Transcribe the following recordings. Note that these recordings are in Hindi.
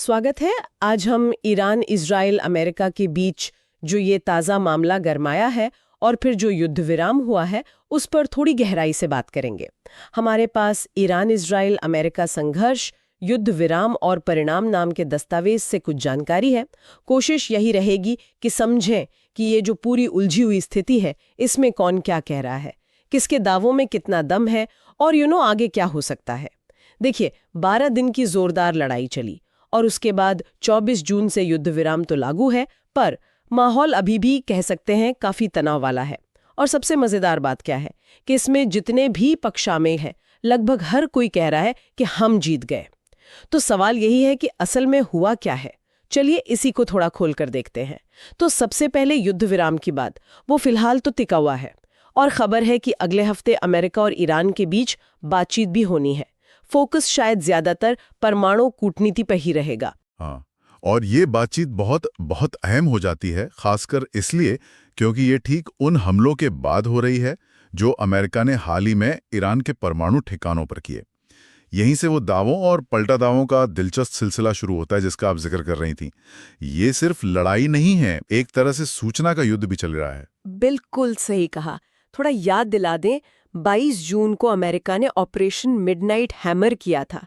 स्वागत है। आज हम ईरान, इजराइल, अमेरिका के बीच जो ये ताज़ा मामला गरमाया है और फिर जो युद्ध विराम हुआ है उस पर थोड़ी गहराई से बात करेंगे। हमारे पास ईरान, इजराइल, अमेरिका संघर्ष, युद्ध विराम और परिणाम नाम के दस्तावेज से कुछ जानकारी है। कोशिश यही रहेगी कि समझें कि ये जो पूरी उलझी हुई स्थिति है इसमें कौन क्या कह रहा है, किसके दावों में कितना दम है और आगे क्या हो सकता है। देखिए, 12 दिन की जोरदार लड़ाई चली और उसके बाद 24 जून से युद्ध विराम तो लागू है, पर माहौल अभी भी कह सकते हैं काफी तनाव वाला है। और सबसे मजेदार बात क्या है कि इसमें जितने भी पक्ष शामिल हैं, लगभग हर कोई कह रहा है कि हम जीत गए। तो सवाल यही है कि असल में हुआ क्या है। चलिए इसी को थोड़ा खोलकर देखते हैं। तो सबसे पहले युद्ध विराम की बात, वो फिलहाल तो टिका हुआ है और खबर है कि अगले हफ्ते अमेरिका और ईरान के बीच बातचीत भी होनी है। फोकस शायद ज्यादातर परमाणु कूटनीति पर ही रहेगा। हाँ, और ये बातचीत बहुत बहुत अहम हो जाती है, खासकर इसलिए क्योंकि ये ठीक उन हमलों के बाद हो रही है जो अमेरिका ने हाल ही में ईरान के परमाणु ठिकानों पर किए। यहीं से वो दावों और पलटा दावों का दिलचस्प सिलसिला शुरू होता है जिसका आप जिक्र कर रही थी। ये सिर्फ लड़ाई नहीं है, एक तरह से सूचना का युद्ध भी चल रहा है। बिल्कुल सही कहा। थोड़ा याद दिला दें, 22 जून को अमेरिका ने ऑपरेशन मिडनाइट हैमर किया था।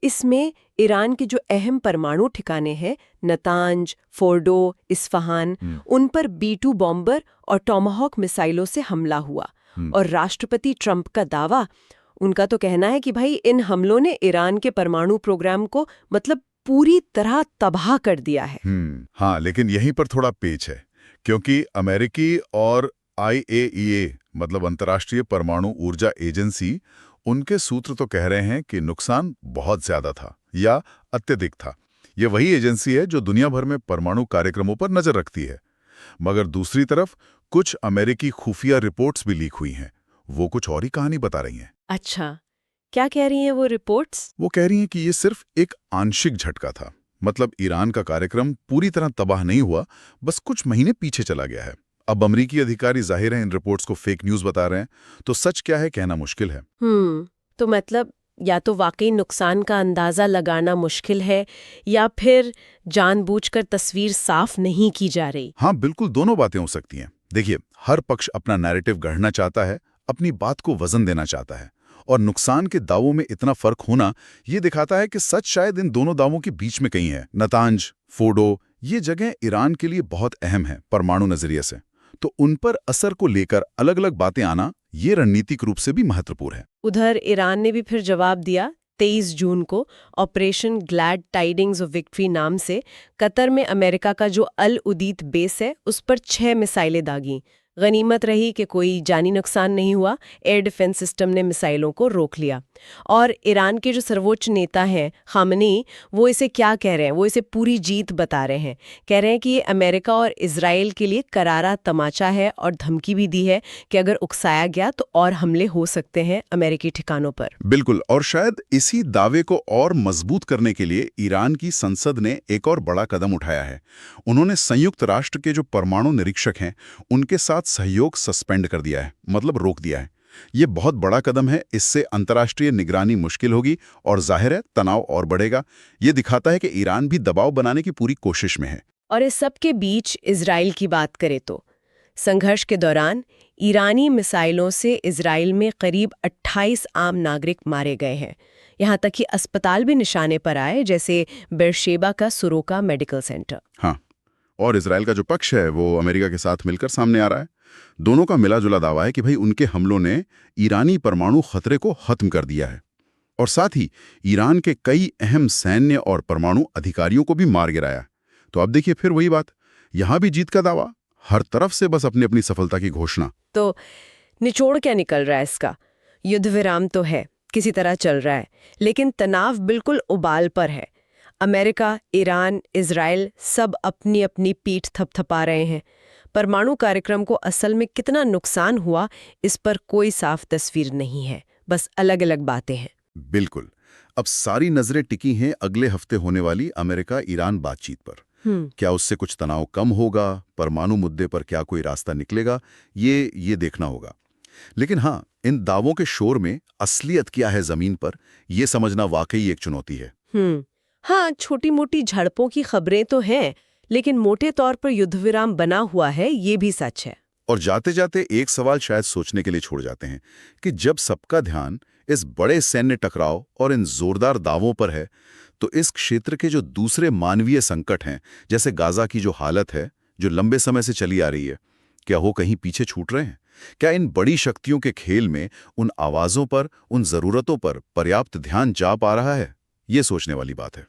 इसमें ईरान के जो अहम परमाणु ठिकाने हैं, नतांज, फोर्डो, इस्फहान, उन पर B-2 बॉम्बर और टॉमाहॉक मिसाइलों से हमला हुआ। और राष्ट्रपति ट्रंप का दावा, उनका तो कहना है कि भाई इन हमलों ने ईरान के परमाणु प्रोग्राम को पूरी तरह तबाह कर दिया है। हाँ, लेकिन यहीं पर थोड़ा पेच है, क्योंकि अमेरिकी और IAEA मतलब अंतर्राष्ट्रीय परमाणु ऊर्जा एजेंसी, उनके सूत्र तो कह रहे हैं कि नुकसान बहुत ज्यादा था या अत्यधिक था। ये वही एजेंसी है जो दुनिया भर में परमाणु कार्यक्रमों पर नजर रखती है। मगर दूसरी तरफ कुछ अमेरिकी खुफिया रिपोर्ट्स भी लीक हुई हैं। वो कुछ और ही कहानी बता रही हैं। अच्छा, क्या कह रही हैं वो रिपोर्ट्स? वो कह रही हैं कि ये सिर्फ एक आंशिक झटका था। मतलब ईरान का कार्यक्रम पूरी तरह तबाह नहीं हुआ, बस कुछ महीने पीछे चला गया है। अब अमेरिकी अधिकारी जाहिर है इन रिपोर्ट्स को फेक न्यूज बता रहे हैं, तो सच क्या है कहना मुश्किल है। तो मतलब या तो वाकई नुकसान का अंदाजा लगाना मुश्किल है या फिर जानबूझकर तस्वीर साफ नहीं की जा रही। हाँ, बिल्कुल, दोनों बातें हो सकती हैं। देखिए, हर पक्ष अपना नैरेटिव गढ़ना चाहता है, अपनी बात को वजन देना चाहता है, और नुकसान के दावों में इतना फर्क होना ये दिखाता है कि सच शायद इन दोनों दावों के बीच में कहीं है। नतांज, फोर्डो, ये जगह ईरान के लिए बहुत अहम है परमाणु नजरिए से, तो उन पर असर को लेकर अलग अलग बातें आना ये रणनीतिक रूप से भी महत्वपूर्ण है। उधर ईरान ने भी फिर जवाब दिया। 23 जून को operation glad tidings of victory नाम से कतर में अमेरिका का जो अल उदीत बेस है उस पर 6 मिसाइलें दागी। गनीमत रही कि कोई जानी नुकसान नहीं हुआ। एयर डिफेंस सिस्टम ने मिसाइलों को रोक लिया। और ईरान के जो सर्वोच्च नेता हैं खामनेई, वो इसे क्या कह रहे हैं? वो इसे पूरी जीत बता रहे हैं। कह रहे हैं कि ये अमेरिका और इजराइल के लिए करारा तमाचा है और धमकी भी दी है कि अगर उकसाया गया तो और हमले हो सकते हैं अमेरिकी ठिकानों पर। बिल्कुल, और शायद इसी दावे को और मजबूत करने के लिए ईरान की संसद ने एक और बड़ा कदम उठाया है। उन्होंने संयुक्त राष्ट्र के जो परमाणु निरीक्षक हैं उनके साथ सहयोग सस्पेंड कर दिया है, मतलब रोक दिया है। ये बहुत बड़ा कदम है। इससे अंतर्राष्ट्रीय निगरानी मुश्किल होगी और जाहिर है तनाव और बढ़ेगा। ये दिखाता है कि ईरान भी दबाव बनाने की पूरी कोशिश में है। और इस सब के बीच इजराइल की बात करें तो संघर्ष के दौरान ईरानी मिसाइलों से इजराइल में करीब 28 आम नागरिक मारे गए हैं। यहाँ तक कि अस्पताल भी निशाने पर आए, जैसे बेरशेबा का सुरोका मेडिकल सेंटर। हाँ, और इजराइल का जो पक्ष है वो अमेरिका के साथ मिलकर सामने आ रहा है। दोनों का मिला जुला दावा है कि भाई उनके हमलों ने ईरानी परमाणु खतरे को खत्म कर दिया है, और साथ ही ईरान के कई अहम सैन्य और परमाणु अधिकारियों को भी मार गिराया। तो अब देखिए फिर वही बात, यहां भी जीत का दावा, हर तरफ से बस अपनी अपनी सफलता की घोषणा। तो निचोड़ क्या निकल रहा है इसका? युद्ध विराम तो है, किसी तरह चल रहा है, लेकिन तनाव बिल्कुल उबाल पर है। अमेरिका, ईरान, इजराइल सब अपनी अपनी पीठ थपथपा रहे हैं। परमाणु कार्यक्रम को असल में कितना नुकसान हुआ, इस पर कोई साफ तस्वीर नहीं है, बस अलग अलग बातें हैं। बिल्कुल, अब सारी नजरें टिकी हैं अगले हफ्ते होने वाली अमेरिका ईरान बातचीत पर। क्या उससे कुछ तनाव कम होगा? परमाणु मुद्दे पर क्या कोई रास्ता निकलेगा? ये देखना होगा। लेकिन हाँ, इन दावों के शोर में असलियत क्या है जमीन पर, यह समझना वाकई एक चुनौती है। हाँ, छोटी मोटी झड़पों की खबरें तो हैं, लेकिन मोटे तौर पर युद्ध विराम बना हुआ है, ये भी सच है। और जाते जाते एक सवाल शायद सोचने के लिए छोड़ जाते हैं कि जब सबका ध्यान इस बड़े सैन्य टकराव और इन जोरदार दावों पर है, तो इस क्षेत्र के जो दूसरे मानवीय संकट हैं, जैसे गाजा की जो हालत है, जो लंबे समय से चली आ रही है, क्या वो कहीं पीछे छूट रहे हैं? क्या इन बड़ी शक्तियों के खेल में उन आवाजों पर, उन जरूरतों पर पर्याप्त ध्यान जा पा रहा है? ये सोचने वाली बात है।